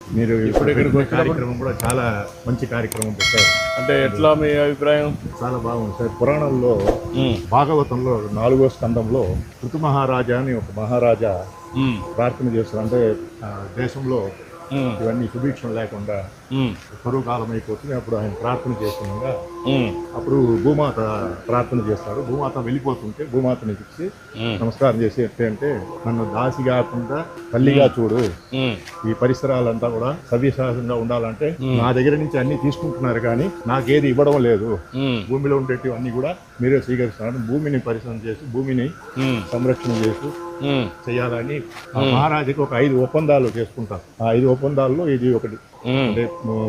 మీరు ఇప్పుడు ఇక్కడికి వచ్చిన కార్యక్రమం కూడా చాలా మంచి కార్యక్రమం పెట్టారు. అంటే ఎట్లా మీ అభిప్రాయం? చాలా బాగుంది సార్. పురాణంలో భాగవతంలో 4వ స్కందంలో ఋతు మహారాజా అని ఒక మహారాజా ప్రార్థన చేస్తారు. అంటే దేశంలో ఇవన్నీ సుభిక్షం లేకుండా కరువు కాలం అయిపోతుంది. అప్పుడు ఆయన ప్రార్థన చేస్తుండగా అప్పుడు భూమాత ప్రార్థన చేస్తాడు. భూమాత వెళ్ళిపోతుంటే భూమాతని ఇచ్చి నమస్కారం చేసి అంటే నన్ను దాసి కాకుండా తల్లిగా చూడు, ఈ పరిసరాలంతా కూడా సవ్యసాధంగా ఉండాలంటే నా దగ్గర నుంచి అన్ని తీసుకుంటున్నారు కానీ నాకేది ఇవ్వడం లేదు, భూమిలో ఉండేటివన్నీ కూడా మీరే స్వీకరిస్తున్నారు. భూమిని పరిశ్రమ చేసి భూమిని సంరక్షణ చేసి చేయాలని మహారాజుకి ఒక 5 ఒప్పందాలు చేసుకుంటారు. ఆ 5 ఒప్పందాల్లో ఇది ఒకటి. అంటే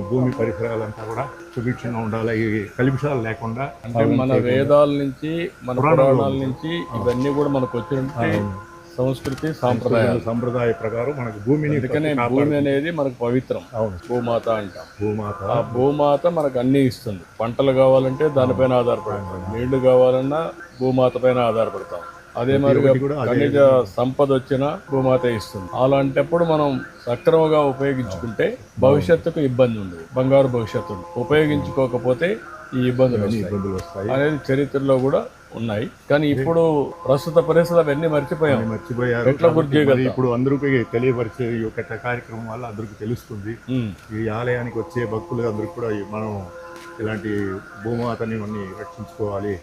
భూమి పరిసరాలంతా కూడా సుభిక్షంగా ఉండాలి, ఈ కల్పిషాలు లేకుండా. అంటే మన వేదాల నుంచి మన పురాణాల నుంచి ఇవన్నీ కూడా మనకు వచ్చినట్టు సంస్కృతి సంప్రదాయ ప్రకారం మనకు భూమిని, అందుకనే భూమి అనేది మనకు పవిత్రం. అవును, భూమాత అంటాం. భూమాత, ఆ భూమాత మనకు అన్ని ఇస్తుంది. పంటలు కావాలంటే దానిపైన ఆధారపడతాం, నీళ్లు కావాలన్నా భూమాత పైన ఆధారపడతాం. అదే మరి ఖనిజ సంపద వచ్చినా భూమాత ఇస్తుంది. అలాంటప్పుడు మనం సక్రమంగా ఉపయోగించుకుంటే భవిష్యత్తుకు ఇబ్బంది ఉండదు, బంగారు భవిష్యత్తు ఉంది. ఉపయోగించుకోకపోతే ఈ ఇబ్బందులు వస్తాయి అనేది చరిత్రలో కూడా ఉన్నాయి. కానీ ఇప్పుడు ప్రస్తుత పరిస్థితులు అవన్నీ మర్చిపోయారు. ఎట్లా గుర్తు చేయగలరు? ఇప్పుడు అందరికీ తెలియపరిచే ఈ యొక్క కార్యక్రమం వల్ల అందరికీ తెలుస్తుంది. ఈ ఆలయానికి వచ్చే భక్తులు అందరికి కూడా మనం ఇలాంటి భూమాతని అన్ని రక్షించుకోవాలి.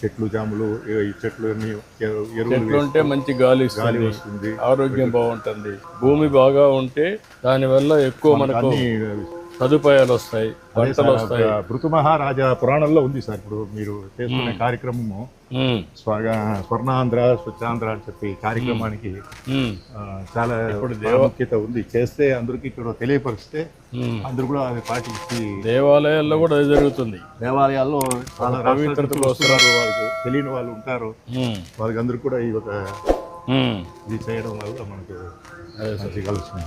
చెట్లు జాములు, ఈ చెట్లు ఎరువులు ఉంటే మంచి గాలి వస్తుంది, ఆరోగ్యం బాగుంటుంది. భూమి బాగా ఉంటే దానివల్ల ఎక్కువ మనకు సదుపాయాలు వస్తాయి, పంటలు వస్తాయి. ఋతు మహారాజా పురాణంలో ఉంది సార్. ఇప్పుడు మీరు చేసుకునే కార్యక్రమము స్వర్ణాంధ్ర స్వచ్ఛాంధ్ర అని చెప్పి కార్యక్రమానికి చాలా ప్రాముఖ్యత ఉంది. చేస్తే అందరికి ఇక్కడ తెలియపరిస్తే అందరు కూడా అది పాటించి దేవాలయాల్లో కూడా అది జరుగుతుంది. దేవాలయాల్లో చాలా పవిత్రతలు వస్తున్నారు, వాళ్ళకి తెలియని వాళ్ళు ఉంటారు. వాళ్ళకి అందరూ కూడా ఈ ఒక ఇది చేయడం వల్ల మనకు కలుస్తుంది.